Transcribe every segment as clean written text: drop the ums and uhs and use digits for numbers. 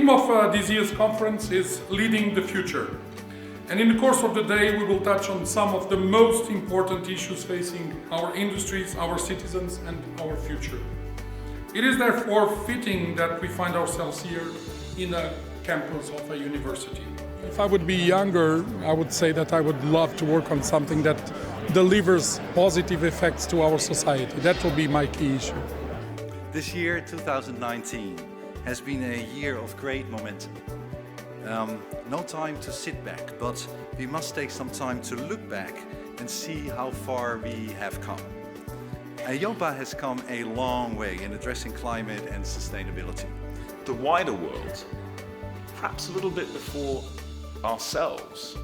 theme of this year's conference is Leading the Future. And in the course of the day, we will touch on some of the most important issues facing our industries, our citizens, and our future. It is therefore fitting that we find ourselves here in a campus of a university. If I would be younger, I would say that I would love to work on something that delivers positive effects to our society. That will be my key issue. This year, 2019, has been a year of great momentum. No time to sit back, but we must take some time to look back and see how far we have come. EIOPA has come a long way in addressing climate and sustainability. The wider world, perhaps a little bit before ourselves,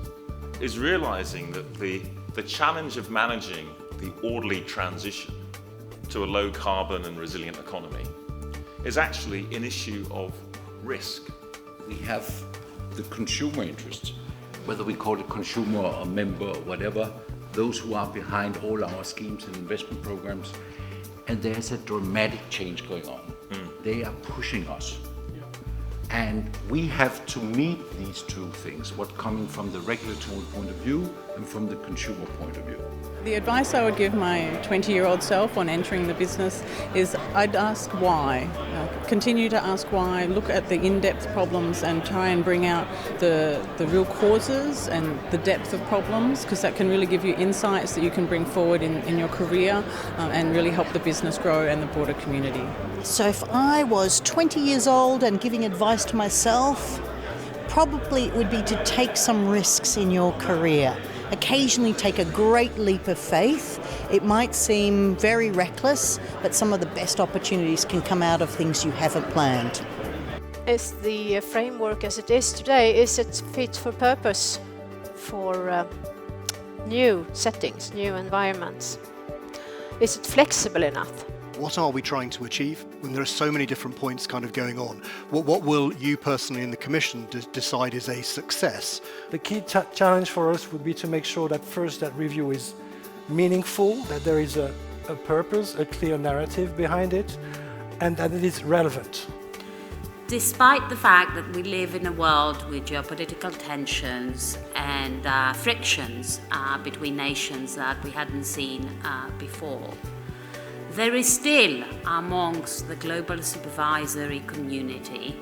is realizing that the challenge of managing the orderly transition to a low carbon and resilient economy is actually an issue of risk. We have the consumer interest, whether we call it consumer or member or whatever, those who are behind all our schemes and investment programs, and there's a dramatic change going on. They are pushing us. And we have to meet these two things, what coming from the regulatory point of view and from the consumer point of view. The advice I would give my 20-year-old self on entering the business is I'd ask why. Continue to ask why, look at the in-depth problems and try and bring out the real causes and the depth of problems, because that can really give you insights that you can bring forward in your career and really help the business grow and the broader community. So if I was 20 years old and giving advice to myself, probably it would be to take some risks in your career. Occasionally take a great leap of faith. It might seem very reckless, but some of the best opportunities can come out of things you haven't planned. Is the framework as it is today, is it fit for purpose for new settings, new environments? Is it flexible enough? What are we trying to achieve when there are so many different points kind of going on? What will you personally in the Commission decide is a success? The key challenge for us would be to make sure that first that review is meaningful, that there is a purpose, a clear narrative behind it, and that it is relevant. Despite the fact that we live in a world with geopolitical tensions and frictions between nations that we hadn't seen before, there is still amongst the global supervisory community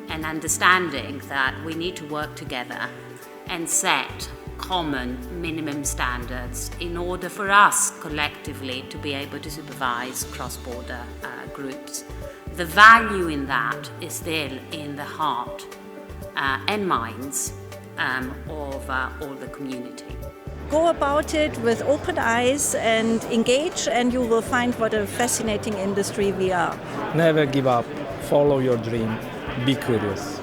an understanding that we need to work together and set common minimum standards in order for us collectively to be able to supervise cross-border groups. The value in that is still in the heart and minds of all the community. Go about it with open eyes and engage, and you will find what a fascinating industry we are. Never give up. Follow your dream. Be curious.